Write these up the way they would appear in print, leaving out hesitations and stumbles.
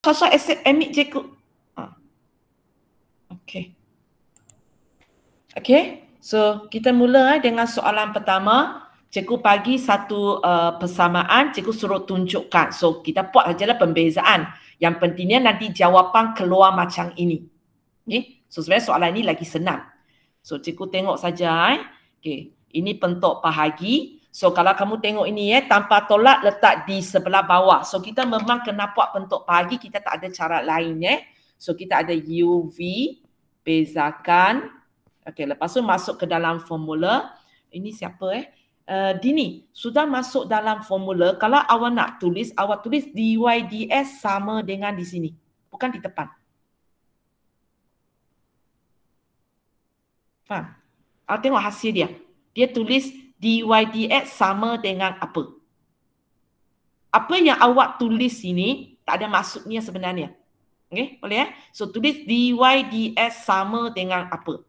Sasa accept ambil cikgu. Okey. Okey. So, kita mula dengan soalan pertama. Cikgu bagi satu persamaan, cikgu suruh tunjukkan. So, kita buat sajalah pembezaan. Yang pentingnya nanti jawapan keluar macam ini. Okay. So, sebenarnya soalan ini lagi senang. So, cikgu tengok saja. Okay. Ini bentuk bahagi. So, kalau kamu tengok ini tanpa tolak letak di sebelah bawah. So, kita memang kena buat bentuk bahagi. Kita tak ada cara lain. So, kita ada UV, bezakan. Okay, lepas tu masuk ke dalam formula. Ini siapa Dini, sudah masuk dalam formula. Kalau awak nak tulis, awak tulis dy ds sama dengan di sini. Bukan di depan. Faham? Awak tengok hasil dia. Dia tulis dy dx sama dengan apa? Apa yang awak tulis ini tak ada maksudnya sebenarnya. Okay, boleh So, tulis dy ds sama dengan apa?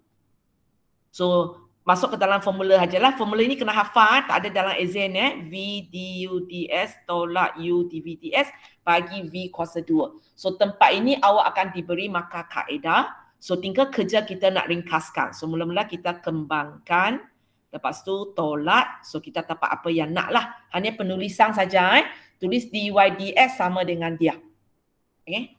So, masuk ke dalam formula sajalah. Formula ini kena hafal, tak ada dalam exam V du ds tolak u dv ds bagi V kuasa 2. So, tempat ini awak akan diberi markah kaedah. So, tinggal kerja kita nak ringkaskan. So, mula-mula kita kembangkan. Lepas tu tolak. So, kita dapat apa yang nak lah. Hanya penulisan saja. Tulis dy ds sama dengan dia. Okay.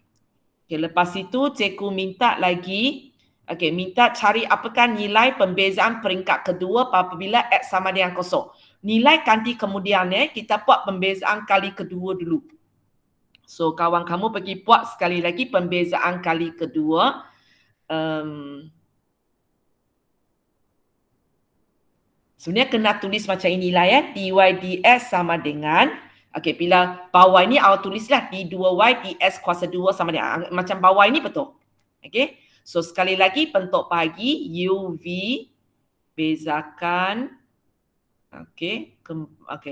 Okay, lepas itu cikgu minta lagi. Okey, minta cari apakah nilai pembezaan peringkat kedua apabila X sama dengan kosong. Nilai ganti kemudian kita buat pembezaan kali kedua dulu. So, kawan kamu pergi buat sekali lagi pembezaan kali kedua. Sebenarnya kena tulis macam inilah dy ds sama dengan, okey, bila bawah ini awak tulislah d2y ds kuasa 2 sama dengan, macam bawah ini betul. Okey. So, sekali lagi bentuk bahagi UV bezakan. Okey,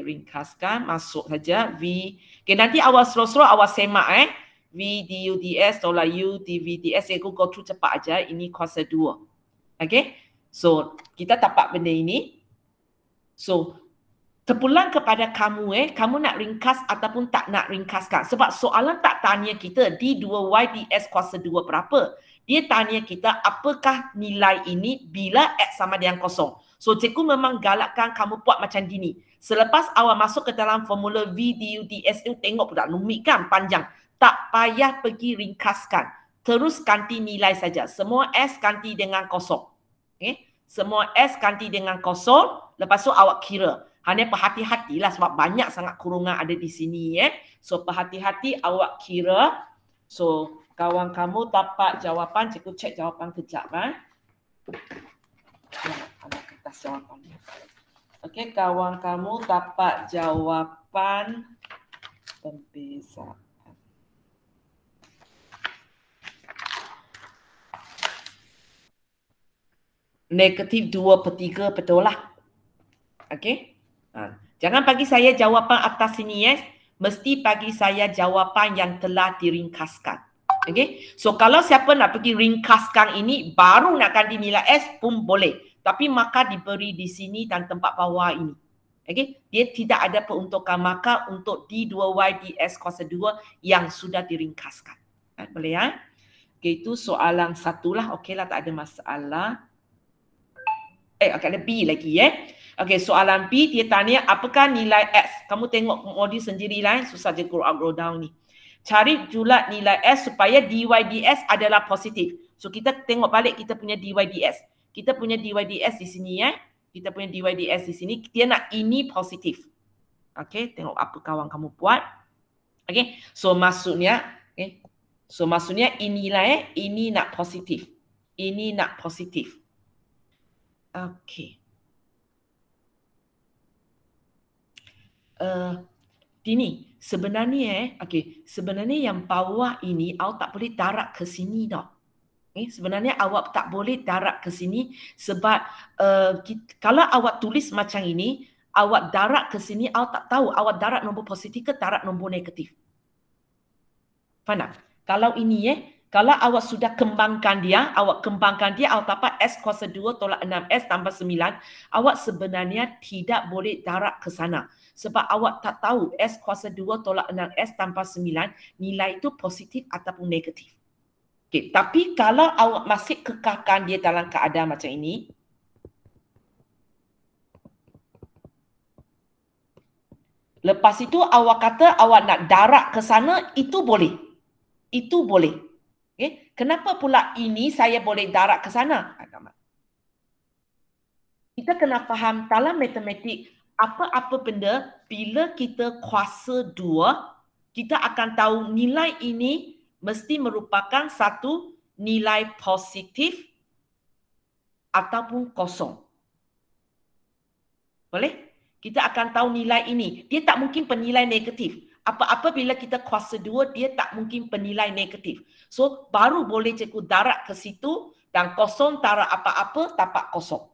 ringkaskan, masuk saja V. Okey, nanti awal slow-slow awal semak V du ds tolak u dv ds. Aku go through cepat aja. Ini kuasa 2. Okey. So, kita dapat benda ini. So, terpulang kepada kamu kamu nak ringkas ataupun tak nak ringkaskan. Sebab soalan tak tanya kita d2y ds kuasa 2 berapa. Dia tanya kita apakah nilai ini bila X sama dengan kosong. So, cikgu memang galakkan kamu buat macam gini. Selepas awak masuk ke dalam formula V du ds itu, tengok pula rumit kan, panjang. Tak payah pergi ringkaskan. Terus ganti nilai saja. Semua S ganti dengan kosong. Okay? Semua S ganti dengan kosong. Lepas tu awak kira. Hanya berhati-hatilah sebab banyak sangat kurungan ada di sini. So, berhati-hati awak kira. So, kawan kamu dapat jawapan. Cikgu cek jawapan kejap. Ada kertas jawapan. Okey, kawan kamu dapat jawapan pembezaan. Negatif 2/3 betul lah. Okey. Jangan bagi saya jawapan atas sini Mesti bagi saya jawapan yang telah diringkaskan. Okey. So, kalau siapa nak pergi ringkaskan ini, baru nak ganti nilai S pun boleh. Tapi maka diberi di sini dan tempat bawah ini. Okey. Dia tidak ada peruntukan maka untuk D2Y DS kuasa 2 yang sudah diringkaskan. Boleh Okey, itu soalan satu lah. Okey lah, tak ada masalah. Okey, ada B lagi Okey, soalan B dia tanya apakah nilai X. Kamu tengok modul sendirilah, susah je grow down ni. Cari julat nilai S supaya dy ds adalah positif. So, kita tengok balik kita punya dy ds. Kita punya dy ds di sini Kita punya dy ds di sini. Dia nak ini positif. Okey, tengok apa kawan kamu buat. Okey, so maksudnya So, maksudnya inilah ini nak positif. Ini nak positif. Okey. Dini, sebenarnya sebenarnya yang bawah ini awak tak boleh darat ke sini dah. Sebenarnya awak tak boleh darat ke sini sebab kalau awak tulis macam ini, awak darat ke sini, awak tak tahu awak darat nombor positif ke darat nombor negatif. Faham tak? Kalau ini Kalau awak sudah kembangkan dia, awak dapat S kuasa 2 tolak 6S tambah 9, awak sebenarnya tidak boleh darab ke sana. Sebab awak tak tahu S kuasa 2 tolak 6S tambah 9, nilai itu positif ataupun negatif. Okay. Tapi kalau awak masih kekalkan dia dalam keadaan macam ini, lepas itu awak kata awak nak darab ke sana, itu boleh. Itu boleh. Okay. Kenapa pula ini saya boleh darab ke sana? Kita kena faham dalam matematik, apa-apa benda, bila kita kuasa 2, kita akan tahu nilai ini mesti merupakan satu nilai positif ataupun kosong. Boleh? Kita akan tahu nilai ini. Dia tak mungkin bernilai negatif. Apa-apa bila kita kuasa 2, dia tak mungkin bernilai negatif. So, baru boleh cikgu darab ke situ dan kosong tara apa-apa dapat kosong.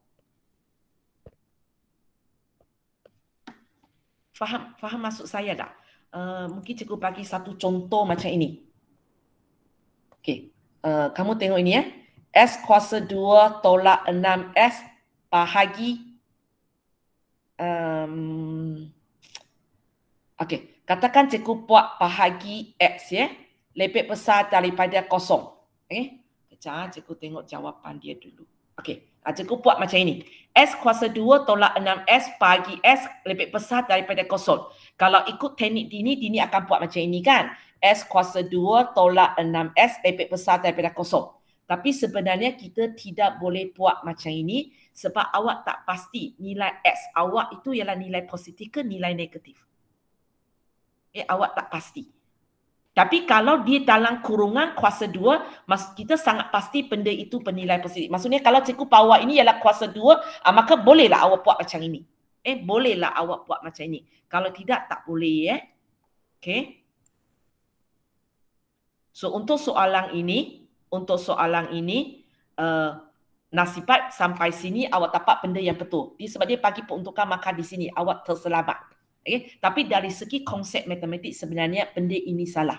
Faham maksud saya tak? Mungkin cikgu bagi satu contoh macam ini. Okey. Kamu tengok ini ya. S kuasa 2 tolak 6S bahagi okey, katakan cikgu buat bahagi X ya, lebih besar daripada kosong. Okey, kejap cikgu tengok jawapan dia dulu. Okey, cikgu buat macam ini. S kuasa 2 tolak 6S bahagi S lebih besar daripada kosong. Kalau ikut teknik Dini akan buat macam ini kan. S kuasa 2 tolak 6S lebih besar daripada kosong. Tapi sebenarnya kita tidak boleh buat macam ini sebab awak tak pasti nilai X awak itu ialah nilai positif ke nilai negatif. Awak tak pasti. Tapi kalau dia dalam kurungan kuasa 2, kita sangat pasti benda itu bernilai positif. Maksudnya kalau cikgu bawa ini ialah kuasa 2, maka bolehlah awak buat macam ini. Bolehlah awak buat macam ini. Kalau tidak, tak boleh. Okay. So untuk soalan ini, nasibat sampai sini awak dapat benda yang betul. Sebab dia bagi peruntukan maka di sini awak terselamat. Okay? Tapi dari segi konsep matematik sebenarnya benda ini salah.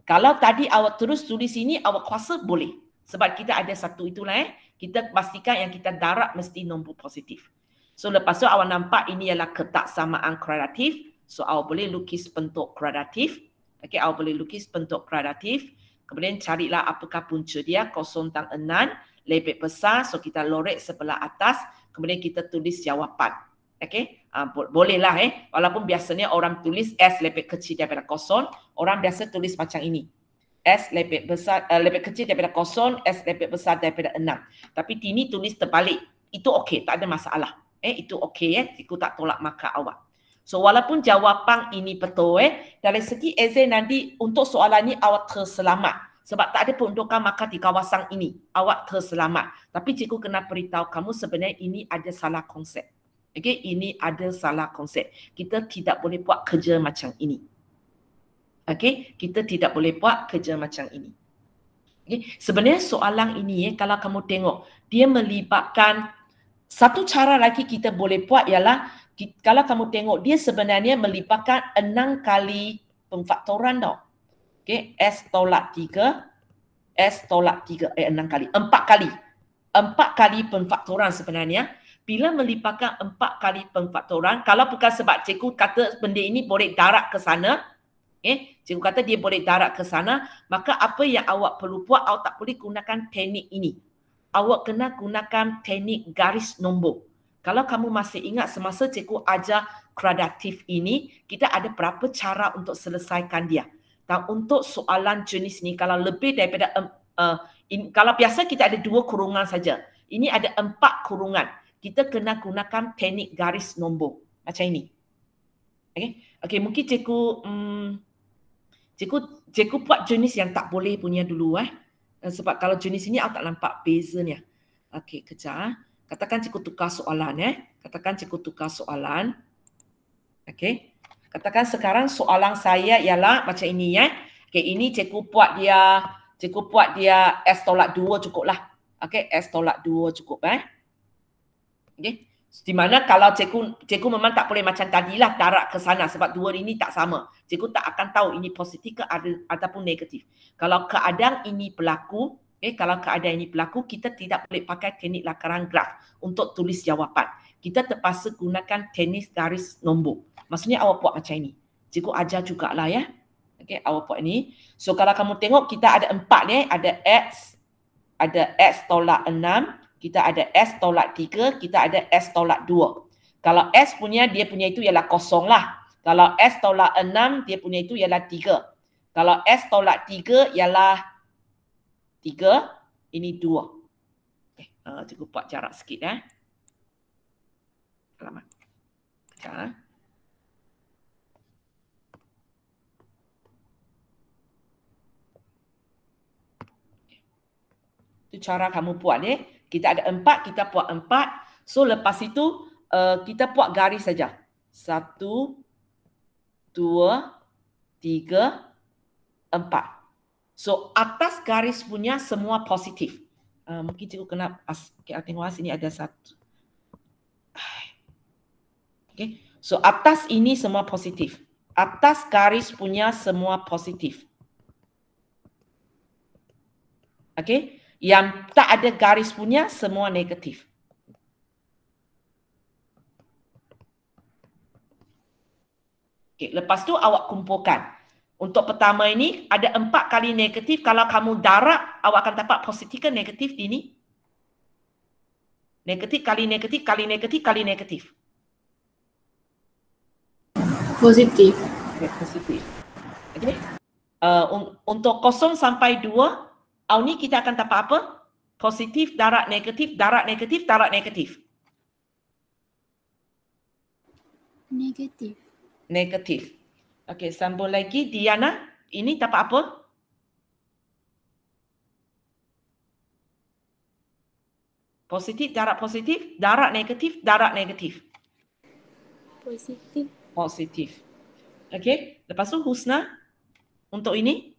Kalau tadi awak terus tulis sini, awak kuasa boleh. Sebab kita ada satu itulah. Kita pastikan yang kita darab mesti nombor positif. So lepas tu awak nampak ini ialah ketaksamaan kuadratif. So awak boleh lukis bentuk kuadratif. Okay, awak boleh lukis bentuk kuadratif. Kemudian carilah apakah punca dia, 0 tang 6, lebih besar. So kita lorek sebelah atas. Kemudian kita tulis jawapan. Okay, bolehlah walaupun biasanya orang tulis S lebih kecil daripada 0, orang biasa tulis macam ini. S lebih besar, lebih kecil daripada 0, S lebih besar daripada 6. Tapi Tini tulis terbalik. Itu okey, tak ada masalah. Itu okey cikgu tak tolak markah awak. So walaupun jawapan ini betul dari segi exam nanti untuk soalan ini awak terselamat. Sebab tak ada peruntukan markah di kawasan ini. Awak terselamat. Tapi cikgu kena beritahu kamu sebenarnya ini ada salah konsep. Okay, ini ada salah konsep. Kita tidak boleh buat kerja macam ini. Okay, kita tidak boleh buat kerja macam ini. Okay, sebenarnya soalan ini kalau kamu tengok, dia melibatkan satu cara lagi kita boleh buat ialah kalau kamu tengok dia sebenarnya melibatkan 6 kali pemfaktoran tau. Okay, S tolak 3, S tolak 3, 6 kali, 4 kali. 4 kali pemfaktoran sebenarnya. Bila melibatkan 4 kali pemfaktoran, kalau bukan sebab cikgu kata benda ini boleh darab ke sana, cikgu kata dia boleh darab ke sana, maka apa yang awak perlu buat, awak tak boleh gunakan teknik ini. Awak kena gunakan teknik garis nombor. Kalau kamu masih ingat semasa cikgu ajar kuadratif ini, kita ada berapa cara untuk selesaikan dia. Dan untuk soalan jenis ni, kalau lebih daripada, kalau biasa kita ada 2 kurungan saja. Ini ada 4 kurungan. Kita kena gunakan teknik garis nombor. Macam ini. Okay, mungkin cikgu buat jenis yang tak boleh punya dulu. Sebab kalau jenis ini awak tak nampak bezanya. Okay, kejap. Katakan cikgu tukar soalan. Katakan cikgu tukar soalan. Okay. Katakan sekarang soalan saya ialah macam ini. Okay, ini cikgu buat dia S tolak 2 cukup lah. Okay, S tolak 2 cukup. Okay. Di mana kalau cikgu memang tak boleh macam tadilah darat ke sana sebab dua ini tak sama. Cikgu tak akan tahu ini positif ke ataupun negatif. Kalau keadaan ini berlaku, kita tidak boleh pakai teknik lakaran graf untuk tulis jawapan. Kita terpaksa gunakan teknik garis nombor. Maksudnya awak buat macam ini. Cikgu ajar jugalah ya. Okey, awak buat ini. So kalau kamu tengok kita ada 4 ni, ada X tolak 6, kita ada S tolak 3, kita ada S tolak 2. Kalau S punya, dia punya itu ialah kosong lah. Kalau S tolak 6, dia punya itu ialah 3. Kalau S tolak 3 ialah 3, ini 2. Okay. Cikgu buat jarak sikit ya. Selamat. Sekejap. Itu cara kamu buat ya. Kita ada 4, kita buat 4. So lepas itu kita buat garis saja. 1, 2, 3, 4. So atas garis punya semua positif. Mungkin cikgu kena tengok sini ada 1. Okay. So atas ini semua positif. Atas garis punya semua positif. Okay. Yang tak ada garis punya semua negatif. Okay. Lepas tu awak kumpulkan. Untuk pertama ini ada 4 kali negatif. Kalau kamu darab, awak akan dapat positif ke negatif di ini? Negatif kali negatif kali negatif kali negatif. Positif. Okay, positif. Okay. Untuk 0 sampai 2, ni kita akan dapat apa? Positif, darab negatif, darab negatif, darab negatif. Negatif. Negatif. Okey, sambung lagi. Diana, ini dapat apa? Positif, darab negatif, darab negatif. Positif. Positif. Okey, lepas tu Husna, untuk ini?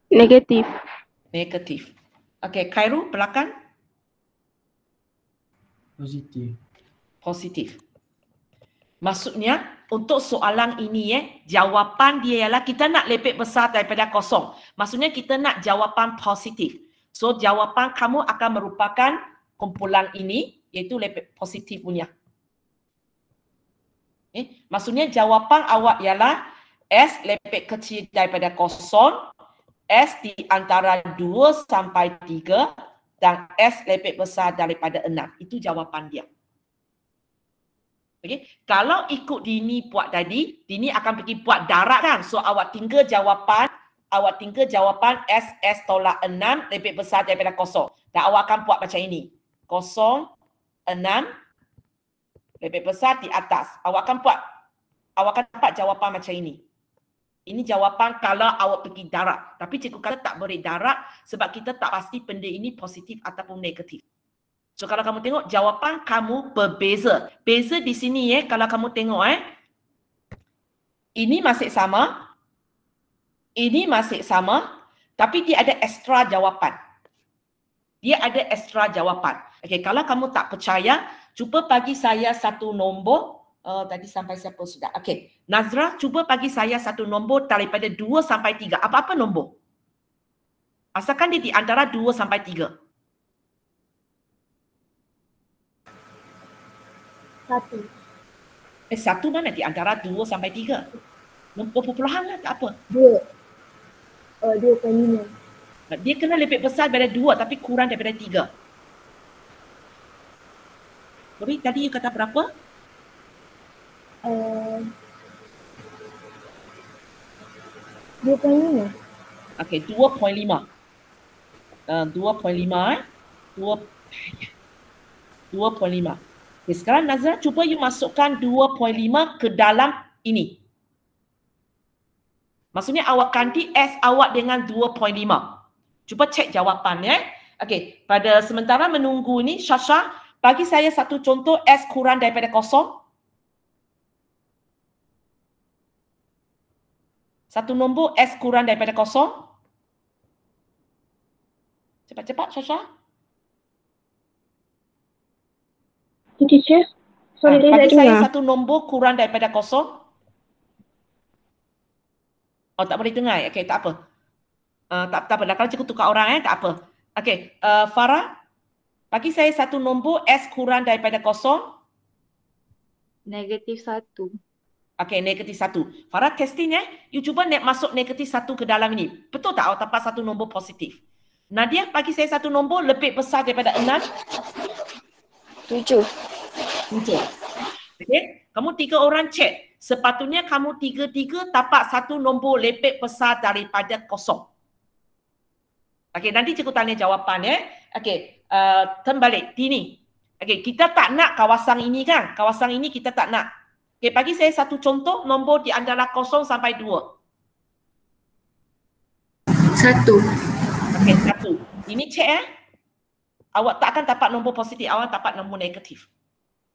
Negatif. Negatif. Okey, Khairul belakang? Positif. Positif. Maksudnya untuk soalan ini jawapan dia ialah kita nak lebih besar daripada kosong. Maksudnya kita nak jawapan positif. So jawapan kamu akan merupakan kumpulan ini iaitu lebih positif punya. Maksudnya jawapan awak ialah S lebih kecil daripada kosong, S di antara 2 sampai 3 dan S lebih besar daripada 6. Itu jawapan dia. Okay. Kalau ikut Dini buat tadi, Dini akan pergi buat darab kan. So awak tinggal jawapan S tolak 6 lebih besar daripada kosong. Dan awak akan buat macam ini. 0, 6 lebih besar di atas. Awak akan dapat jawapan macam ini. Ini jawapan kalau awak pergi darab. Tapi cikgu kata tak boleh darab sebab kita tak pasti benda ini positif ataupun negatif. So kalau kamu tengok jawapan kamu berbeza. Beza di sini kalau kamu tengok ini masih sama. Ini masih sama, tapi dia ada ekstra jawapan. Okey, kalau kamu tak percaya, cuba bagi saya satu nombor. Tadi sampai siapa sudah? Okey, Nazra, cuba bagi saya satu nombor daripada 2 sampai 3. Apa-apa nombor? Asalkan dia di antara 2 sampai 3. 1. 1 mana di antara 2 sampai 3? Nombor perpuluhan lah, tak apa. 2.5. Dia kena lebih besar daripada 2 tapi kurang daripada 3. Beri tadi you kata berapa? 2.5. Okey, 2.5. 2.5 2.5. Okay, sekarang Nazra cuba you masukkan 2.5 ke dalam ini. Maksudnya awak ganti S awak dengan 2.5. Cuba cek jawapannya. Okey, pada sementara menunggu ni, Shasha, bagi saya satu contoh S kurang daripada kosong. Satu nombor S kurang daripada kosong. Cepat-cepat, Syasha. Teacher, sorry saya tak Bagi saya dengar. satu nombor kurang daripada kosong. Oh, tak boleh dengar. Okey, tak apa. Tak apa. Kalau cikgu tukar orang, tak apa. Okey, Farah, bagi saya satu nombor S kurang daripada kosong. -1. Okey, -1. Farah, testing you cuba masuk -1 ke dalam ini. Betul tak awak dapat satu nombor positif? Nadia, bagi saya satu nombor lebih besar daripada 6. 7. Okey, kamu 3 orang cek. Sepatutnya kamu tiga-tiga dapat satu nombor lebih besar daripada kosong. Okey, nanti cikgu tanya jawapan Okey, turn balik. Tini. Okey, kita tak nak kawasan ini kan? Kawasan ini kita tak nak. Okey, bagi saya satu contoh nombor di antara 0 sampai 2. 1. Okey, 1. Ini cek Awak tak akan dapat nombor positif, awak dapat nombor negatif.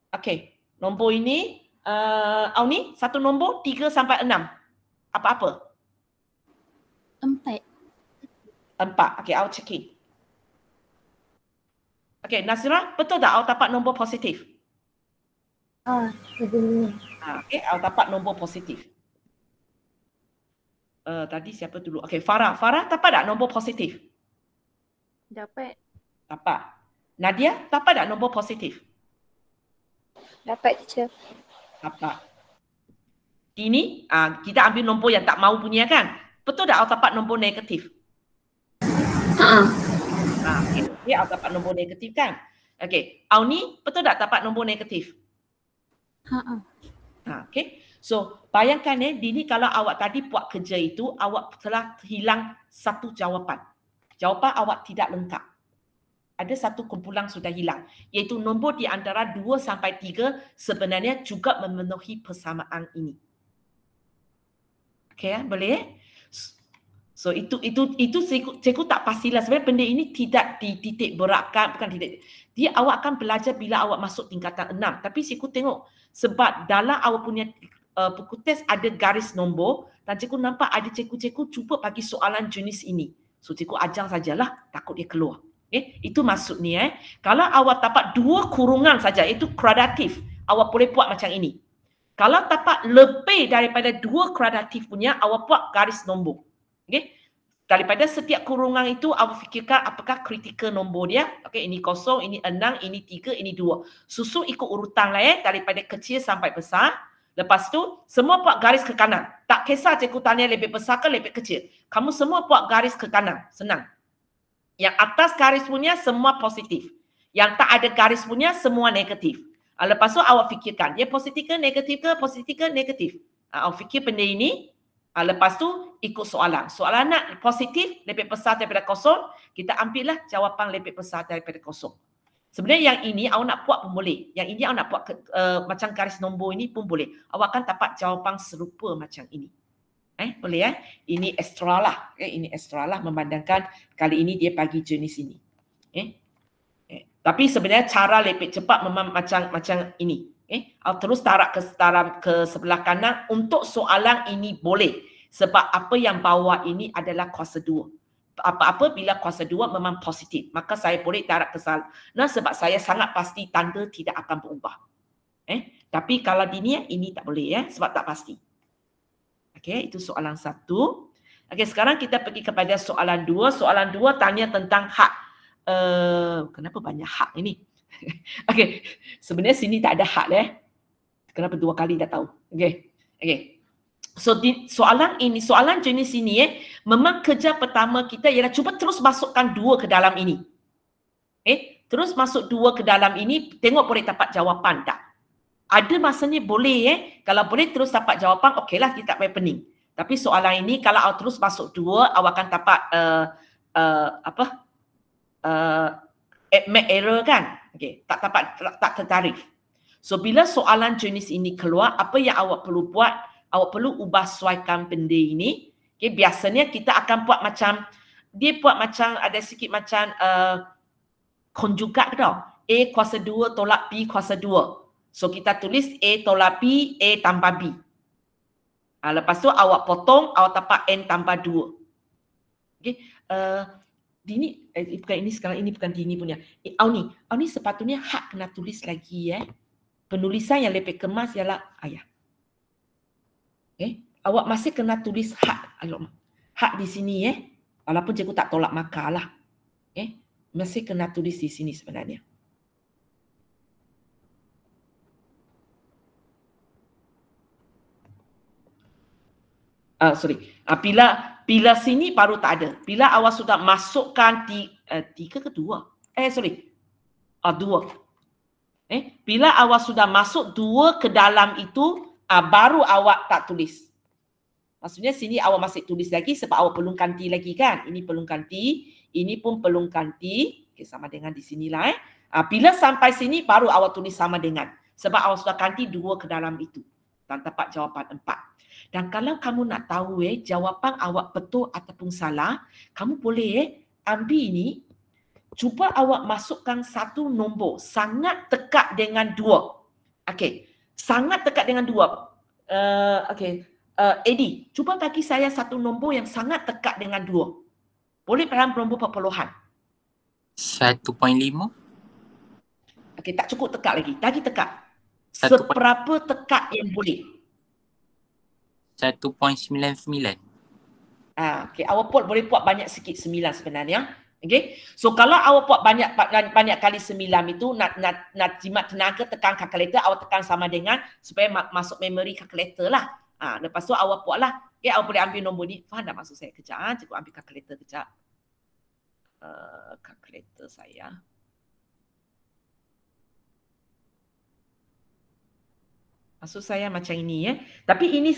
Okey, nombor ini Auni, satu nombor 3 sampai 6. Apa-apa? 4. 4. Okey, awak checking. Okey, Nasira, betul tak awak dapat nombor positif? Betul. Okey, awak dapat nombor positif. Tadi siapa dulu? Okey, Farah. Farah dapat tak nombor positif? Dapat. Dapat. Nadia, dapat tak nombor positif? Dapat, teacher. Dapat. Ini kita ambil nombor yang tak mahu punya kan? Betul tak awak dapat nombor negatif? Okey, awak dapat nombor negatif kan? Okey, Auni, betul tak dapat nombor negatif? Okey. So, bayangkan Dini, kalau awak tadi buat kerja itu, awak telah hilang satu jawapan. Jawapan awak tidak lengkap. Ada satu kumpulan sudah hilang, iaitu nombor di antara 2 sampai 3 sebenarnya juga memenuhi persamaan ini. Okey, boleh? So itu cikgu tak pastilah sebenarnya benda ini tidak dititik beratkan, bukan tidak. Dia awak akan belajar bila awak masuk tingkatan 6. Tapi cikgu tengok sebab dalam awak punya buku test ada garis nombor dan cikgu nampak ada cikgu-cikgu cuba bagi soalan jenis ini. So cikgu ajar sajalah, takut dia keluar. Itu maksudnya kalau awak dapat 2 kurungan saja, itu kuadratif, awak boleh buat macam ini. Kalau dapat lebih daripada 2 kuadratif punya, awak buat garis nombor. Okey. Daripada setiap kurungan itu awak fikirkan apakah kritikal nombor dia. Okey, ini 0, ini 6, ini 3, ini 2. Susun ikut urutan lah daripada kecil sampai besar. Lepas tu semua buat garis ke kanan. Tak kisah cikgu tanya lebih besar ke lebih kecil. Kamu semua buat garis ke kanan. Senang. Yang atas garis punya semua positif. Yang tak ada garis punya semua negatif. Lepas tu awak fikirkan dia positif ke negatif ke, positif ke negatif. Awak fikir benda ini. Lepas tu ikut soalan. Soalan nak positif lebih besar daripada 0, kita ambillah jawapan lebih besar daripada 0. Sebenarnya yang ini awak nak buat pun boleh. Yang ini awak nak buat macam garis nombor ini pun boleh. Awak akan dapat jawapan serupa macam ini. Boleh Ini ekstra lah. Ini ekstra lah memandangkan kali ini dia bagi jenis ini. Tapi sebenarnya cara lebih cepat memang macam ini. Terus tarik ke sebelah kanan untuk soalan ini boleh. Sebab apa yang bawah ini adalah kuasa 2. Apa-apa bila kuasa 2 memang positif. Maka saya boleh tarik ke sana. Sebab saya sangat pasti tanda tidak akan berubah. Tapi kalau ini tak boleh sebab tak pasti. Okey, itu soalan 1. Okey, sekarang kita pergi kepada soalan 2. Soalan 2 tanya tentang hak. Kenapa banyak hak ini? Okey, sebenarnya sini tak ada hak Kenapa 2 kali tak tahu? Okey. So soalan jenis ini memang kerja pertama kita ialah cuba terus masukkan 2 ke dalam ini. Terus masuk 2 ke dalam ini, tengok boleh dapat jawapan tak? Ada masanya boleh kalau boleh terus dapat jawapan, okeylah kita tak payah pening. Tapi soalan ini kalau awak terus masuk 2, awak akan dapat admit error kan? Okey, tak dapat, tak tertarif. So bila soalan jenis ini keluar, apa yang awak perlu buat? Awak perlu ubah sesuaikan benda ini. Okay, biasanya kita akan buat macam, dia buat macam ada sikit macam konjugat tau. A kuasa 2 tolak B kuasa 2. So kita tulis A tolak B, A tambah B. Lepas tu awak potong, awak dapat N tambah 2. Okay. Dini, bukan ini sekarang, ini bukan Dini punya. Auni sepatutnya hak kena tulis lagi Penulisan yang lebih kemas ialah ayah. Awak masih kena tulis hak. Hak di sini Walaupun cikgu tak tolak markah lah. Masih kena tulis di sini sebenarnya. Bila sini baru tak ada. Bila awak sudah masukkan 3 ke 2? 2. Bila awak sudah masuk 2 ke dalam itu, baru awak tak tulis. Maksudnya sini awak masih tulis lagi sebab awak perlukan T lagi kan. Ini perlukan T, ini pun perlukan T. Okay, sama dengan di sinilah. Bila sampai sini baru awak tulis sama dengan. Sebab awak sudah ganti 2 ke dalam itu. Dan dapat jawapan 4. Dan kalau kamu nak tahu jawapan awak betul ataupun salah, kamu boleh ambil ini. Cuba awak masukkan satu nombor sangat dekat dengan 2. Okey, sangat dekat dengan 2. Okey. Eddie, cuba bagi saya satu nombor yang sangat dekat dengan 2. Boleh dalam nombor perpuluhan. 1.5. Okey, tak cukup dekat lagi. Lagi dekat. Seberapa dekat yang boleh? 1.99. Okey, awak boleh buat banyak sikit 9 sebenarnya. Okey. So kalau awak buat banyak kali 9 itu nak jimat tenaga tekan kalkulator, awak tekan sama dengan supaya masuk memori kalkulator lah. Lepas tu awak buatlah. Awak boleh ambil nombor ni. Faham tak maksud saya? Kejap. Cikgu ambil kalkulator kejap. Kalkulator saya. Maksud saya macam ini Tapi ini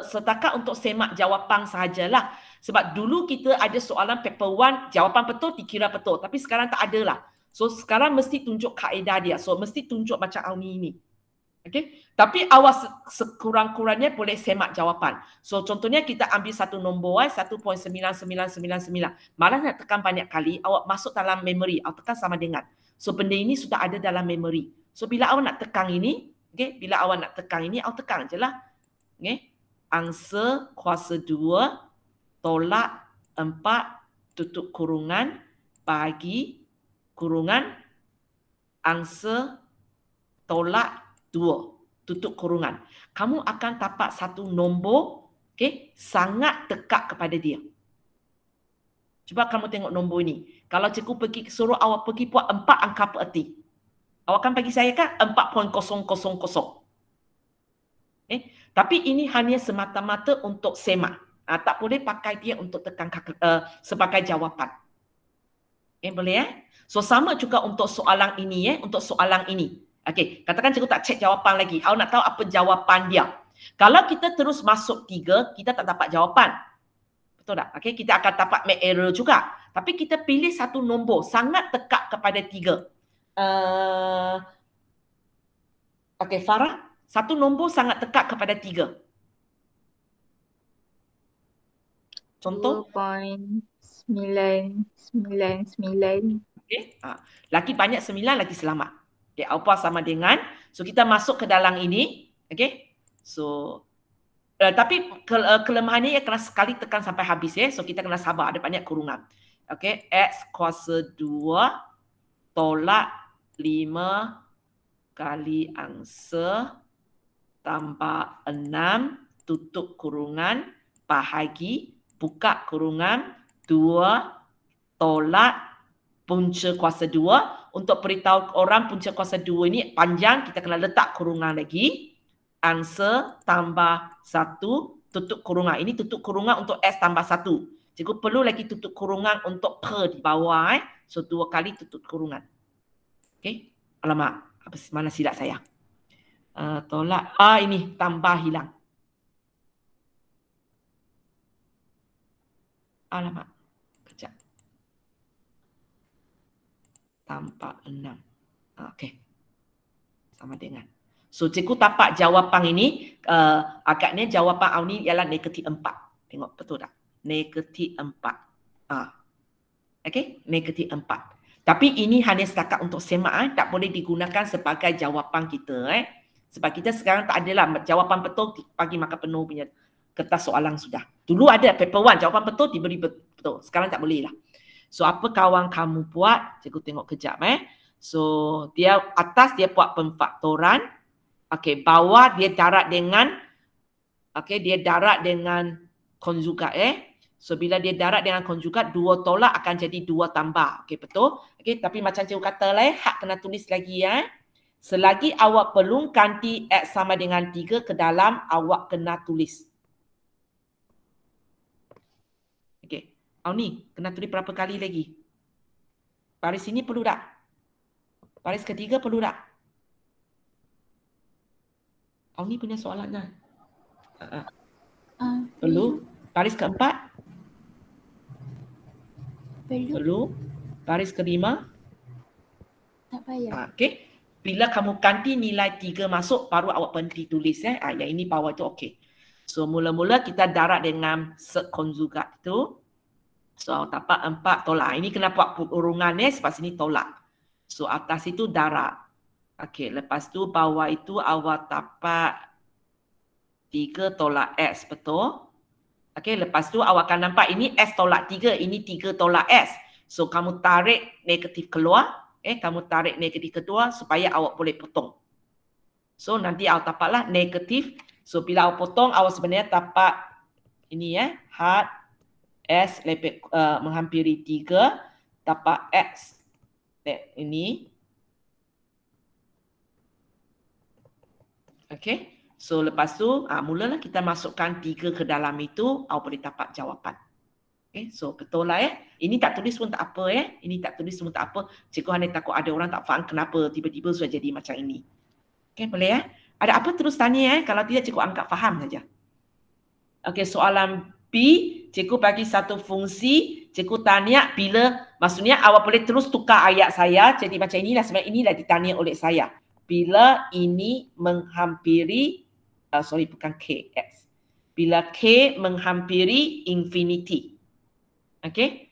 setakat untuk semak jawapan sahajalah. Sebab dulu kita ada soalan paper 1, jawapan betul dikira betul. Tapi sekarang tak ada lah. So sekarang mesti tunjuk kaedah dia. So mesti tunjuk macam Auni ini. Okay? Tapi awak sekurang-kurangnya boleh semak jawapan. So contohnya kita ambil satu nombor 1.9999. Malah nak tekan banyak kali, awak masuk dalam memori. Awak tekan sama dengan. So benda ini sudah ada dalam memori. So bila awak nak tekan ini, bila awak nak tekan ini, awak tekan je lah. Angsa kuasa 2 tolak 4 tutup kurungan bagi kurungan angsa tolak 2 tutup kurungan. Kamu akan dapat satu nombor sangat dekat kepada dia. Cuba kamu tengok nombor ini. Kalau cikgu suruh awak pergi buat 4 angka pererti. Awak akan bagi saya kan 4.000. Tapi ini hanya semata-mata untuk semak. Tak boleh pakai dia untuk tekan sebagai jawapan. Boleh So sama juga untuk soalan ini untuk soalan ini. Okey, katakan cikgu tak cek jawapan lagi. Awak nak tahu apa jawapan dia. Kalau kita terus masuk 3, kita tak dapat jawapan. Betul tak? Okey, kita akan dapat make error juga. Tapi kita pilih satu nombor sangat dekat kepada 3. Okey, Farah, satu nombor sangat dekat kepada 3. Contoh? 2.999. Okey. Lagi banyak 9, lagi selamat. Okay, apa sama dengan. So kita masuk ke dalam ini. Okay. So tapi kelemahannya kena sekali tekan sampai habis So kita kena sabar. Ada banyak kurungan. Okay. X kuasa 2 tolak 5 kali angsa tambah 6 tutup kurungan bahagi buka kurungan 2 tolak punca kuasa 2. Untuk beritahu orang punca kuasa 2 ini panjang, kita kena letak kurungan lagi. Angsa tambah 1 tutup kurungan. Ini tutup kurungan untuk S tambah 1. Cikgu perlu lagi tutup kurungan untuk per di bawah. So 2 kali tutup kurungan. Okey. Alamak, mana silap saya? Tolak. Ini tambah hilang. Alamak. Kejap. Tambah 6. Okey. Sama dengan. So cikgu dapat jawapan ini. Agaknya jawapan Auni ialah negatif 4. Tengok betul tak? Negatif 4. Okey. Negatif 4. Tapi ini hanya setakat untuk semak. Tak boleh digunakan sebagai jawapan kita. Sebab kita sekarang tak adalah jawapan betul bagi markah penuh punya kertas soalan sudah. Dulu ada paper 1 jawapan betul diberi betul. Sekarang tak boleh lah. So apa kawan kamu buat? Cikgu tengok kejap So dia atas dia buat pemfaktoran. Okey, bawah dia darat dengan konjugat So bila dia darat dengan konjugat, 2 tolak akan jadi 2 tambah. Okey, betul? Okey, tapi macam cikgu kata lah hak kena tulis lagi Selagi awak perlu ganti X sama dengan 3 ke dalam, awak kena tulis. Okey. Ni kena tulis berapa kali lagi? Baris ini perlu tak? Baris ketiga perlu tak? Ni punya soalan dah. Perlu? Baris keempat? Perlu. Baris kelima? Tak payah. Okey. Bila kamu ganti nilai 3 masuk, baru awak berhenti tulis. Yang ini bawah itu okey. So, mula-mula kita darat dengan konjugat itu. So, dapat 4 tolak. Ini kena buat urungan sebab sini tolak. So, atas itu darat. Okey, lepas tu bawah itu awak dapat 3 tolak X, betul? Okey, lepas tu awak akan nampak ini S tolak 3, ini 3 tolak S. So, kamu tarik negatif keluar. Kamu tarik negatif kedua supaya awak boleh potong. So, nanti awak dapatlah negatif. So, bila awak potong, awak sebenarnya dapat ini had S lebih menghampiri 3, dapat X. Ini. Okey. So, lepas tu, mulalah kita masukkan 3 ke dalam itu, awak boleh dapat jawapan. Okay, so betul lah Ini tak tulis pun tak apa Ini tak tulis pun tak apa. Cikgu hanya takut ada orang tak faham kenapa tiba-tiba sudah jadi macam ini. Okay, boleh Ada apa terus tanya Kalau tidak cikgu anggap faham saja. Okay, soalan B, cikgu bagi satu fungsi, cikgu tanya bila, maksudnya awak boleh terus tukar ayat saya. Jadi macam inilah, sebenarnya inilah ditanya oleh saya. Bila ini menghampiri, bukan K, X. Bila K menghampiri infinity. Okey.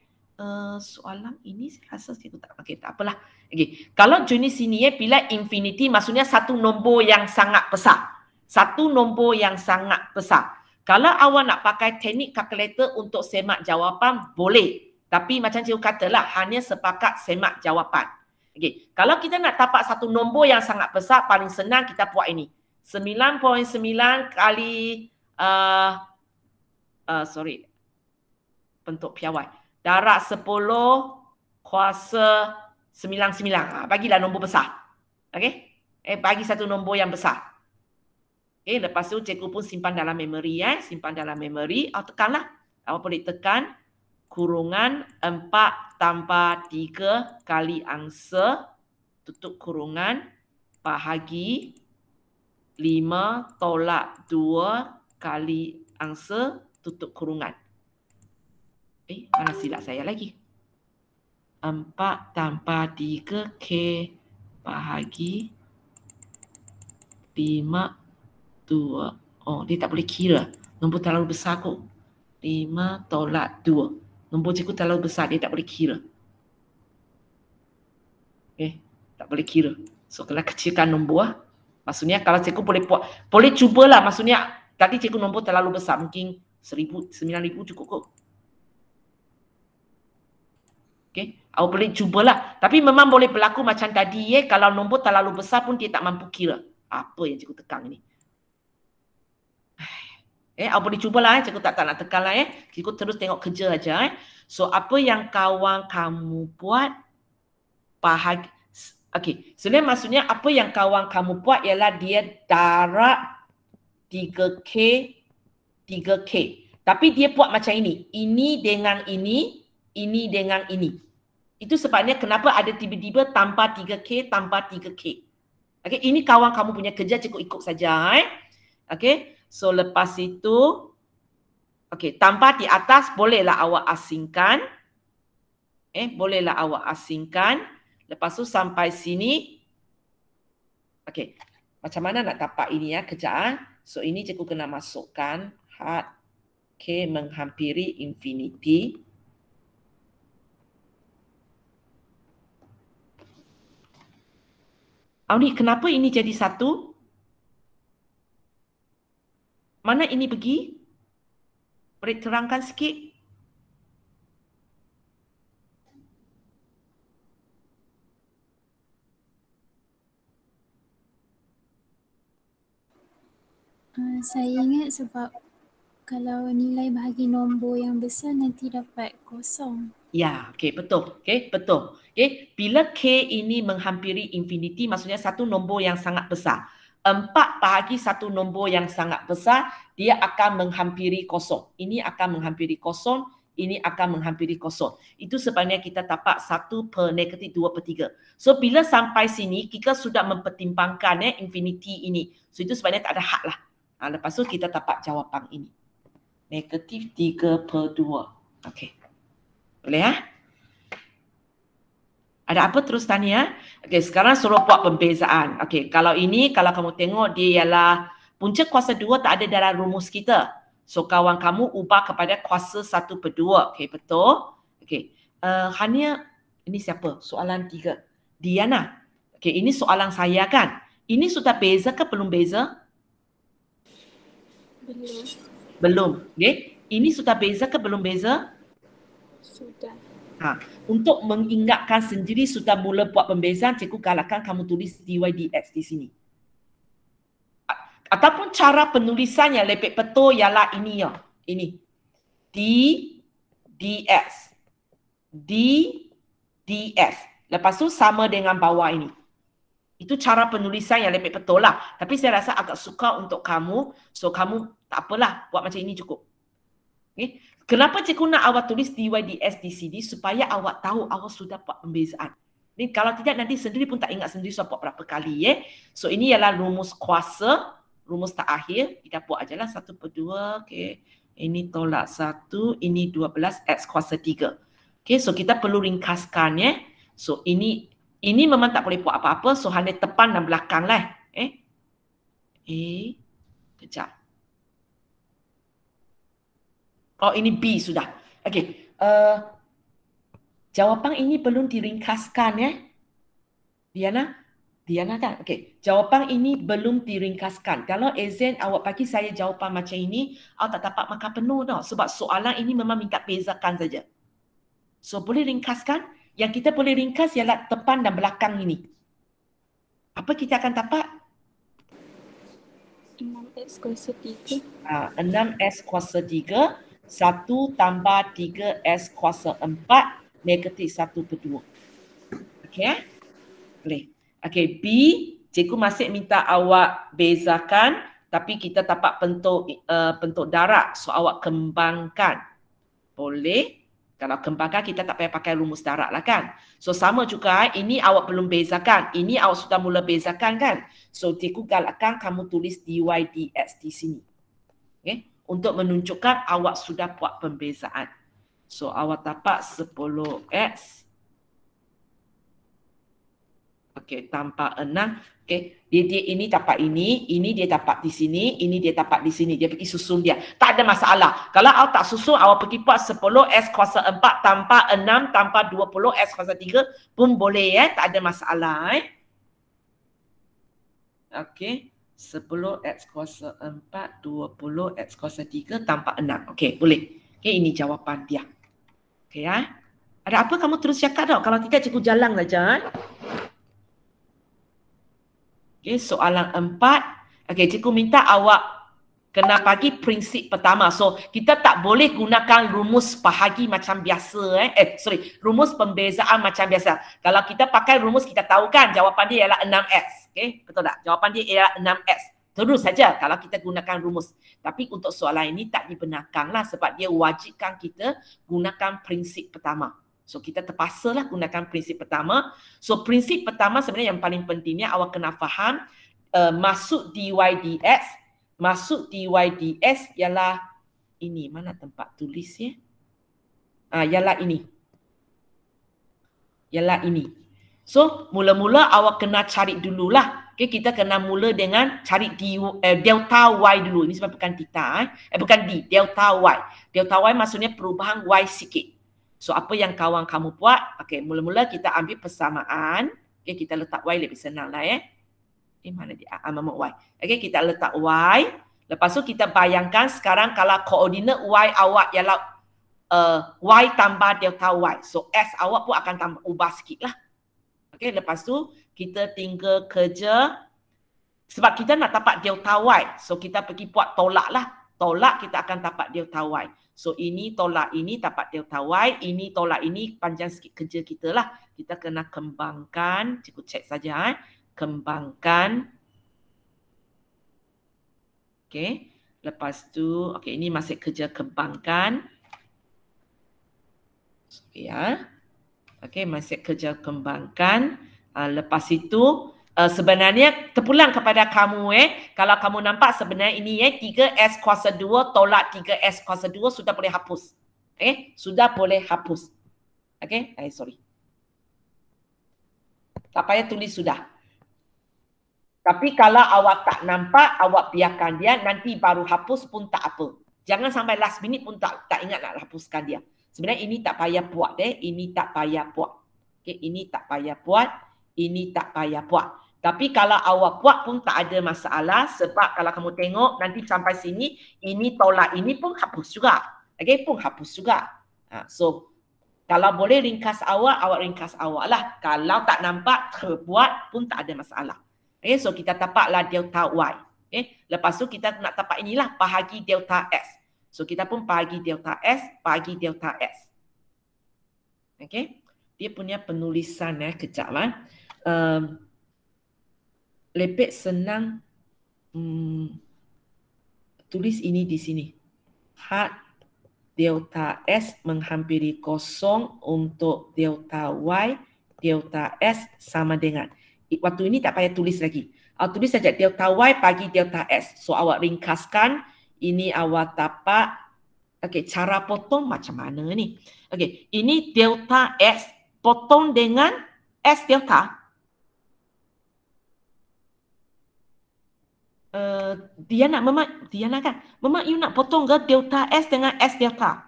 Soalan ini saya rasa cikgu tak. Okey, tak apalah. Okey. Kalau jenis sini bila infinity maksudnya satu nombor yang sangat besar. Satu nombor yang sangat besar. Kalau awak nak pakai teknik kalkulator untuk semak jawapan, boleh. Tapi macam cikgu katalah, hanya sepakat semak jawapan. Okey. Kalau kita nak dapat satu nombor yang sangat besar, paling senang kita buat ini. 9.9 kali bentuk piawai. Darat 10 kuasa 99. Bagilah nombor besar. Okey? Bagi satu nombor yang besar. Okey, lepas tu cikgu pun simpan dalam memori simpan dalam memori. Tekanlah. Awak boleh tekan kurungan 4 tambah 3 kali angsa tutup kurungan bahagi 5 tolak 2 kali angsa tutup kurungan. Mana silap saya lagi? 4 tambah 3 K bahagi 5 2. Dia tak boleh kira. Nombor terlalu besar kot. 5 tolak 2. Nombor cikgu terlalu besar, dia tak boleh kira. Tak boleh kira. So, kalau kecilkan nombor maksudnya kalau cikgu boleh buat, boleh cubalah. Maksudnya tadi cikgu nombor terlalu besar. Mungkin 1,000, 9,000 cukup kot. Okay. Awak boleh cubalah. Tapi memang boleh berlaku macam tadi kalau nombor terlalu besar pun dia tak mampu kira. Apa yang cikgu tekan ni? Awak boleh cubalah. Cikgu tak nak tekan lah Cikgu terus tengok kerja aja So, apa yang kawan kamu buat bahagi. Okey. Sebenarnya maksudnya apa yang kawan kamu buat ialah dia darat 3K, 3K. Tapi dia buat macam ini. Ini dengan ini dengan ini. Itu sebabnya kenapa ada tiba-tiba tambah 3K, tambah 3K. Okey, ini kawan kamu punya kerja, cikgu ikut saja Okey, so lepas itu okey, tambah di atas bolehlah awak asingkan. Bolehlah awak asingkan. Lepas tu sampai sini. Okey, macam mana nak dapat ini kejap So ini cikgu kena masukkan had K menghampiri infinity. Ni kenapa ini jadi 1? Mana ini pergi? Boleh terangkan sikit? Saya ingat sebab kalau nilai bahagi nombor yang besar nanti dapat kosong. Ya, okey, betul. Okey, betul. Okey, bila K ini menghampiri infinity, maksudnya satu nombor yang sangat besar. 4 bahagi satu nombor yang sangat besar, dia akan menghampiri kosong. Ini akan menghampiri kosong, ini akan menghampiri kosong. Itu sebabnya kita dapat 1 per negatif 2 per 3. So, bila sampai sini, kita sudah mempertimbangkan infinity ini. So, itu sebabnya tak ada had lah. Lepas tu kita dapat jawapan ini. Negatif 3 per 2. Okey. Boleh ya? Ada apa terus Tania? Okey, sekarang suruh buat pembezaan. Okey, kalau ini, kalau kamu tengok dia ialah punca kuasa 2 tak ada dalam rumus kita. So, kawan kamu ubah kepada kuasa 1 per 2. Okey, betul? Okey, Hania, ini siapa? Soalan 3. Diana. Okey, ini soalan saya kan? Ini sudah beza ke belum beza? Belum. Belum. Okey, ini sudah beza ke belum beza? Sudah. Untuk mengingatkan sendiri sudah mula buat pembezaan, cikgu galakkan kamu tulis dy dx di sini. Ataupun cara penulisan yang lebih betul ialah ini ya. Ini. D dx. D dx. Lepas tu sama dengan bawah ini. Itu cara penulisan yang lebih betul lah. Tapi saya rasa agak suka untuk kamu. So kamu tak apalah, buat macam ini cukup. Okay. Kenapa cikgu nak awak tulis dy dx di sini? Supaya awak tahu awak sudah buat pembezaan. Ni kalau tidak nanti sendiri pun tak ingat sendiri sudah buat berapa kali. So ini ialah rumus kuasa. Rumus terakhir. Kita buat ajalah 1 per 2. Okay. Ini tolak 1. Ini 12 x kuasa 3. Okay. So kita perlu ringkaskan. So ini memang tak boleh buat apa-apa. So hanya depan dan belakang lah. Kejap. Oh, ini B sudah. Okey. Jawapan ini belum diringkaskan ya. Diana kan? Okey. Jawapan ini belum diringkaskan. Kalau exam awak bagi saya jawapan macam ini, awak tak dapat markah penuh tau. Sebab soalan ini memang minta bezakan saja. So, boleh ringkaskan? Yang kita boleh ringkas ialah depan dan belakang ini. Apa kita akan dapat? 6x kuasa 3. 6x kuasa 3. 1 tambah 3s kuasa 4 negatif 1 per 2. Okey? Boleh. Okey, B, cikgu masih minta awak bezakan tapi kita dapat bentuk darat. So awak kembangkan. Boleh? Kalau kembangkan kita tak payah pakai rumus darat lah kan. So sama juga, ini awak belum bezakan. Ini awak sudah mula bezakan kan. So cikgu galakkan kamu tulis dy dx di sini. Okey? Untuk menunjukkan awak sudah buat pembezaan. So, awak dapat 10x. Okey, tambah 6. Okey, dia ini dapat ini dia dapat di sini, ini dia dapat di sini. Dia pergi susun dia. Tak ada masalah. Kalau awak tak susun, awak pergi buat 10x kuasa 4 tambah 6 tambah 20x kuasa 3 pun boleh tak ada masalah Okey. 10x kuasa 4, 20x kuasa 3 tambah 6. Okey, boleh. Okey, ini jawapan dia. Okey ya. Ada apa kamu terus cakap tau. Kalau tidak cikgu jalan saja. Okey, soalan 4. Okey, cikgu minta awak kena bagi prinsip pertama. So, kita tak boleh gunakan rumus bahagi macam biasa. Rumus pembezaan macam biasa. Kalau kita pakai rumus, kita tahu kan jawapan dia ialah 6x. Okay, betul tak? Jawapan dia ialah 6x. Terus saja kalau kita gunakan rumus. Tapi untuk soalan ini tak dibenarkan lah sebab dia wajibkan kita gunakan prinsip pertama. So kita terpaksalah gunakan prinsip pertama. So prinsip pertama sebenarnya yang paling pentingnya awak kena faham maksud dy dx. Maksud dy dx ialah ini. Mana tempat tulis ya? Ialah ini. Ialah ini. So, mula-mula awak kena cari dululah. Okay, kita kena mula dengan cari delta y dulu. Ini sebab bukan theta. Bukan d, delta y. Delta y maksudnya perubahan y sikit. So, apa yang kawan kamu buat? Okay, mula-mula kita ambil persamaan. Okay, kita letak y lebih senang lah mana dia? Y. Okay, kita letak y. Lepas tu kita bayangkan sekarang kalau koordinat y awak ialah y tambah delta y. So, s awak pun akan tambah ubah sikit lah. Okay, lepas tu kita tinggal kerja Sebab kita nak dapat delta Y. So kita pergi buat tolak lah. Tolak kita akan dapat delta Y. So ini tolak ini dapat delta Y. Ini tolak ini panjang sikit kerja kita lah. Kita kena kembangkan. Cikgu cek saja. Kembangkan. Okey. Lepas tu, okey, ini masih kerja kembangkan. Ya. Okey, masih kerja kembangkan. Lepas itu, sebenarnya terpulang kepada kamu kalau kamu nampak sebenarnya ini 3S kuasa 2 tolak 3S kuasa 2 sudah boleh hapus. Sudah boleh hapus. Okey, sorry. Tak payah tulis sudah. Tapi kalau awak tak nampak, awak biarkan dia, nanti baru hapus pun tak apa. Jangan sampai last minute pun tak ingat nak hapuskan dia. Sebenarnya ini tak payah buat ini tak payah buat. Okey, ini tak payah buat, ini tak payah buat. Tapi kalau awak buat pun tak ada masalah sebab kalau kamu tengok nanti sampai sini, ini tolak ini pun hapus juga. Okey, pun hapus juga. So, kalau boleh ringkas awak ringkas awak lah. Kalau tak nampak, terbuat pun tak ada masalah. Okay, so kita tapaklah delta Y. Okay. Lepas tu kita nak tapak inilah bahagi delta S. So kita pun bahagi delta S, bahagi delta S. Okay. Dia punya penulisan kejap lah. Lepek senang tulis ini di sini. Had delta S menghampiri kosong untuk delta Y, delta S sama dengan. Waktu ini tak payah tulis lagi. Tulis saja delta Y bagi delta S. So awak ringkaskan. Ini awak tapak. Okey, cara potong macam mana ni? Okey, ini delta S potong dengan S delta. Diana kan? Mama you nak potong ke delta S dengan S delta?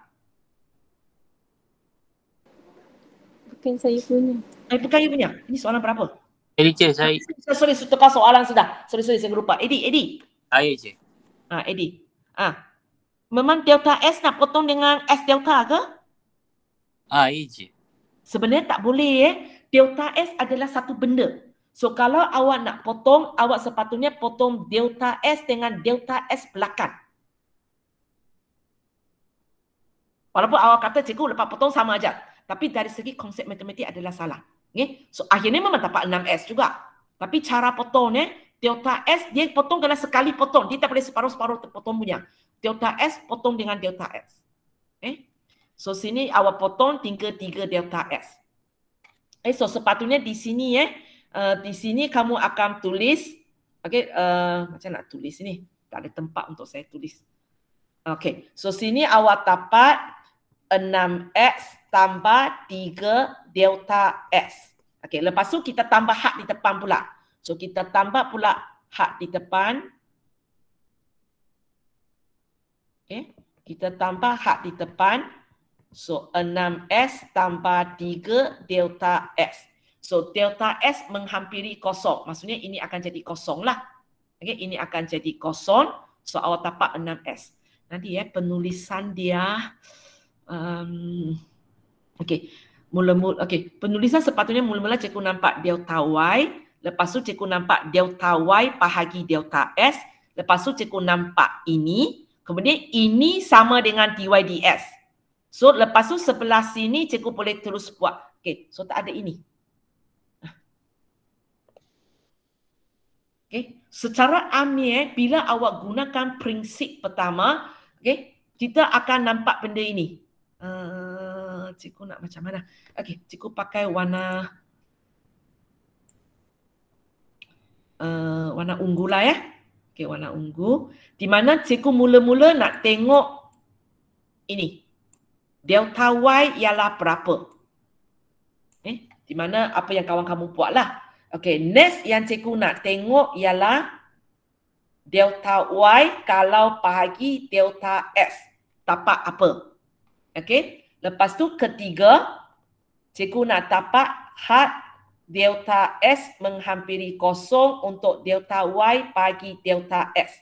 Bukan saya punya. Bukan you punya. Ini soalan berapa? Cik, saya. Sorry, tukar soalan sudah. Sorry, saya lupa. Eddie. Saya, Cik. Eddie. Memang delta S nak potong dengan S delta ke? Ya, Cik. Sebenarnya tak boleh Delta S adalah satu benda. So kalau awak nak potong, awak sepatutnya potong delta S dengan delta S belakang. Walaupun awak kata cikgu lepas potong sama aja. Tapi dari segi konsep matematik adalah salah. Okay? So akhirnya memang dapat 6S juga. Tapi cara potongnya, delta S dia potong kena sekali potong. Dia tak boleh separuh-separuh terpotong punya. Delta S potong dengan delta S. Okay? So sini awak potong tinggal 3 delta S. So sepatutnya di sini di sini kamu akan tulis. Okay, macam nak tulis ni? Tak ada tempat untuk saya tulis. Okay, so sini awak dapat 6X tambah 3 delta S. Okay, lepas tu kita tambah hak di depan pula. So kita tambah pula hak di depan. Okay, kita tambah hak di depan. So 6S tambah 3 delta S. So delta S menghampiri kosong. Maksudnya ini akan jadi kosong lah. Okay, ini akan jadi kosong. So awak tapak 6S. Nanti penulisan dia. Okay. Okay. Penulisan sepatutnya mula-mula cikgu nampak delta Y. Lepas tu cikgu nampak delta Y bahagi delta S. Lepas tu cikgu nampak ini. Kemudian ini sama dengan dy ds. So lepas tu sebelah sini cikgu boleh terus buat. Okay. So tak ada ini. Okay. Secara amnya bila awak gunakan prinsip pertama, okay, kita akan nampak benda ini. Cikgu nak macam mana? Okay, cikgu pakai warna warna ungu lah Okay, warna ungu. Di mana cikgu mula-mula nak tengok ini. Delta Y ialah berapa? Di mana apa yang kawan kamu buat lah. Okay, next yang cikgu nak tengok ialah delta Y kalau bahagi delta S. Tapak apa? Okay, lepas tu ketiga, cikgu nak tapak had delta S menghampiri kosong untuk delta Y bagi delta S.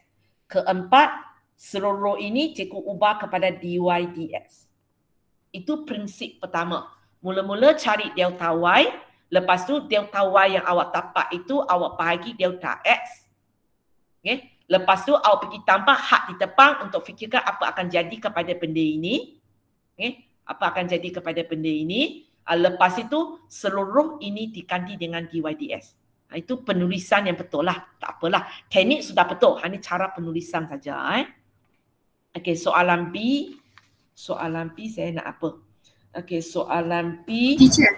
Keempat, seluruh ini cikgu ubah kepada dy ds. Itu prinsip pertama. Mula-mula cari delta Y. Lepas tu delta Y yang awak tapak itu awak bahagi delta X. Okay. Lepas tu awak pergi tambah had di depan untuk fikirkan apa akan jadi kepada benda ini. Okay. Apa akan jadi kepada benda ini. Lepas itu seluruh ini diganti dengan DYDS. Itu penulisan yang betul lah. Tak apalah. Teknik sudah betul. Hanya cara penulisan saja. Okay, soalan B. Soalan B saya nak apa? Okay, soalan B. Teacher,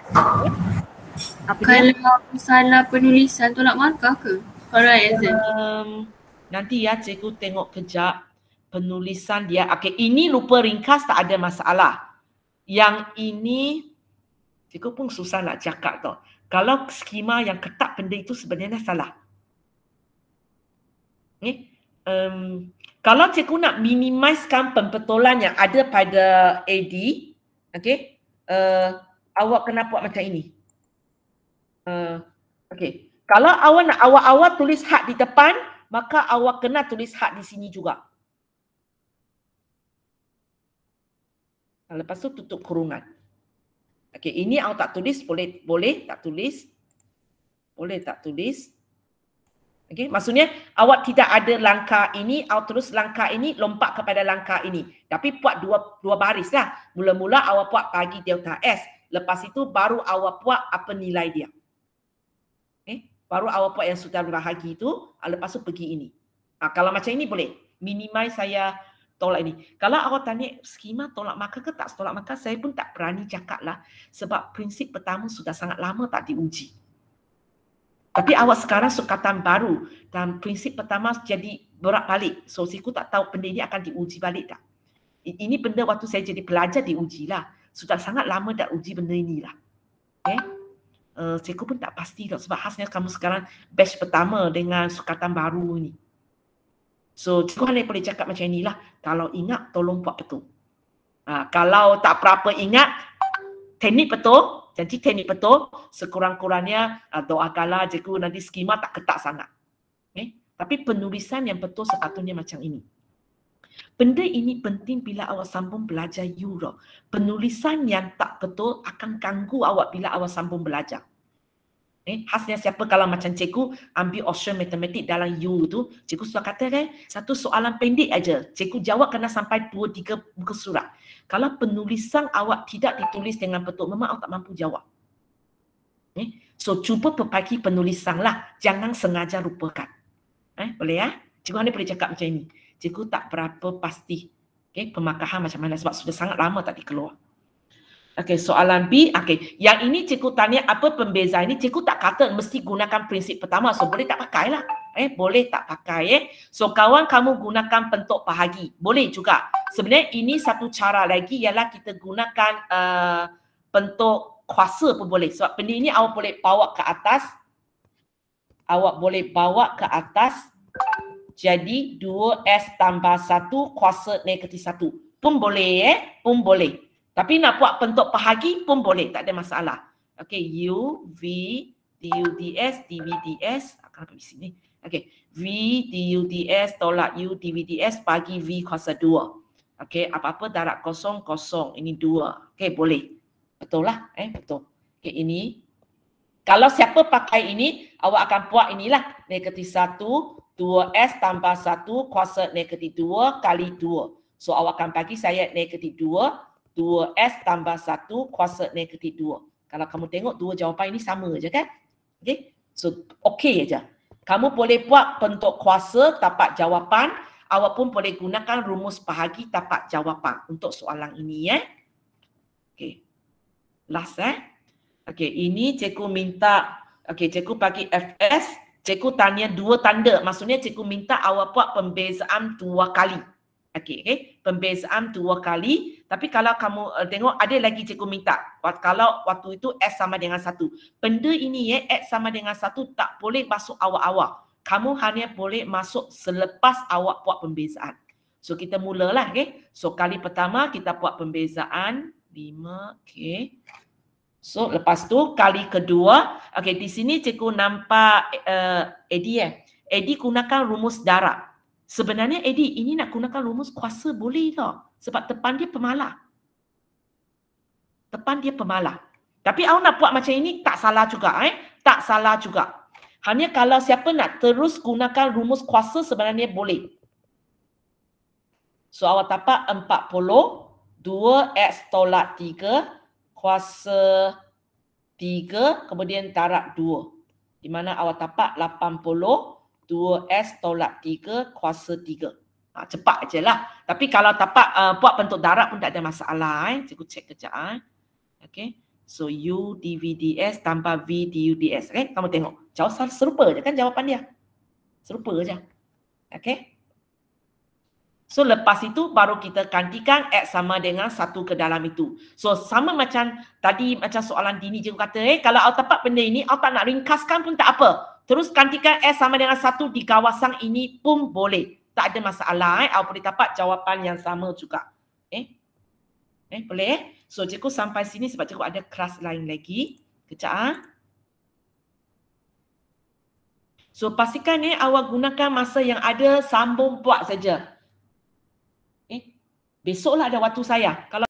kalau salah penulisan tolak markah ke? Kalau exam. Nanti ya cikgu tengok kejap penulisan dia. Okay, ini lupa ringkas tak ada masalah. Yang ini, cikgu pun susah nak cakap tau. Kalau skema yang ketat benda itu sebenarnya salah. Kalau cikgu nak minimizekan pembetulan yang ada pada AD, okay, awak kena buat macam ini. Okay. Kalau awak nak awal-awal tulis had di depan, maka awak kena tulis had di sini juga. Lepas tu tutup kurungan. Okey, ini awak tak tulis, boleh tak tulis. Boleh tak tulis. Okey, maksudnya awak tidak ada langkah ini, awak terus langkah ini lompat kepada langkah ini. Tapi buat dua baris lah. Mula-mula awak buat bagi delta S. Lepas itu baru awak buat apa nilai dia. Baru awak buat yang sudah bahagi itu, lepas tu pergi ini. Kalau macam ini boleh. Minimize saya tolak ini. Kalau awak tanya skema tolak markah ke tak tolak markah, saya pun tak berani cakap lah. Sebab prinsip pertama sudah sangat lama tak diuji. Tapi awak sekarang sukatan baru dan prinsip pertama jadi berat balik. So, cikgu tak tahu benda ini akan diuji balik tak. Ini benda waktu saya jadi pelajar diuji lah. Sudah sangat lama dah uji benda inilah. Okay? Cikgu pun tak pasti tak, sebab khasnya kamu sekarang batch pertama dengan sukatan baru ni. So cikgu hanya boleh cakap macam inilah. Kalau ingat tolong buat betul. Kalau tak berapa ingat teknik betul, janji teknik betul, sekurang-kurangnya doakanlah cikgu nanti skema tak ketat sangat. Tapi penulisan yang betul sepatutnya macam ini. Benda ini penting bila awak sambung belajar U. Penulisan yang tak betul akan ganggu awak bila awak sambung belajar. Khasnya siapa kalau macam cikgu ambil option matematik dalam U tu, cikgu sudah kata kan, satu soalan pendek aja, cikgu jawab kena sampai 2-3 muka surat. Kalau penulisan awak tidak ditulis dengan betul, memang awak tak mampu jawab. So cuba perbaiki penulisan lah, jangan sengaja lupakan. Boleh ya? Cikgu hanya boleh cakap macam ini. Cikgu tak berapa pasti pemakahan macam mana sebab sudah sangat lama tak dikeluar. Okey, soalan B. Okey, yang ini cikgu tanya apa pembezaan ini. Cikgu tak kata mesti gunakan prinsip pertama. So boleh tak pakai lah. Boleh tak pakai. So kawan kamu gunakan bentuk bahagi. Boleh juga. Sebenarnya ini satu cara lagi ialah kita gunakan bentuk kuasa pun boleh. Sebab benda ini awak boleh bawa ke atas. Awak boleh bawa ke atas. Jadi 2S tambah 1 kuasa negatif 1. Pun boleh pun boleh. Tapi nak buat bentuk bahagi pun boleh, tak ada masalah. Okey, U, V, du, ds, dv, ds. Kenapa di sini? Okey, V, du, ds tolak U, dv, ds bagi V kuasa 2. Okey, apa-apa darab kosong, kosong. Ini 2. Okey, boleh. Betul lah, betul. Okey, ini. Kalau siapa pakai ini, awak akan buat inilah. Negatif 1, 2S tambah 1 kuasa negatif 2 kali 2. So, awak akan bagi saya negatif 2. 2S tambah 1 kuasa negatif 2. Kalau kamu tengok dua jawapan ini sama je kan? Okay? So, okey aja. Kamu boleh buat bentuk kuasa dapat jawapan. Awak pun boleh gunakan rumus bahagi dapat jawapan untuk soalan ini. Okay. Last Okay, ini cikgu minta, okay, cikgu bagi FS. Cikgu tanya 2 tanda. Maksudnya cikgu minta awak buat pembezaan 2 kali. Okay. Pembezaan 2 kali. Tapi kalau kamu tengok ada lagi cikgu minta. Kalau waktu itu S sama dengan 1. Benda ini X sama dengan 1 tak boleh masuk awal-awal. Kamu hanya boleh masuk selepas awak buat pembezaan. So kita mulalah. So kali pertama kita buat pembezaan 5. So lepas tu kali kedua. Di sini cikgu nampak Eddie Eddie gunakan rumus darab. Sebenarnya Eddie ini nak gunakan rumus kuasa boleh tau. Sebab tepan dia pemalah. Tepan dia pemalah. Tapi awak nak buat macam ini tak salah juga. Tak salah juga. Hanya kalau siapa nak terus gunakan rumus kuasa sebenarnya boleh. So awak tapak 40, 2x tolak 3, kuasa 3, kemudian darab 2. Di mana awak tapak 80, 2x tolak 3, kuasa 3. Cepat je lah. Tapi kalau tapak buat bentuk darab pun tak ada masalah. Cikgu cek kejap. Okay. So U dV ds tambah V du ds. Okay. Kamu tengok. Jauh serupa je kan jawapan dia. Serupa je. Okay. So lepas itu baru kita gantikan X sama dengan 1 ke dalam itu. So sama macam tadi macam soalan Dini cikgu kata, kalau awak tapak benda ini, awak tak nak ringkaskan pun tak apa. Terus gantikan X sama dengan 1 di kawasan ini pun boleh. Tak ada masalah. Awak boleh dapat jawapan yang sama juga. Boleh? So cikgu sampai sini sebab cikgu ada kelas lain lagi. Kejap. So pastikan awak gunakan masa yang ada, sambung buat saja. Besoklah ada waktu saya. Kalau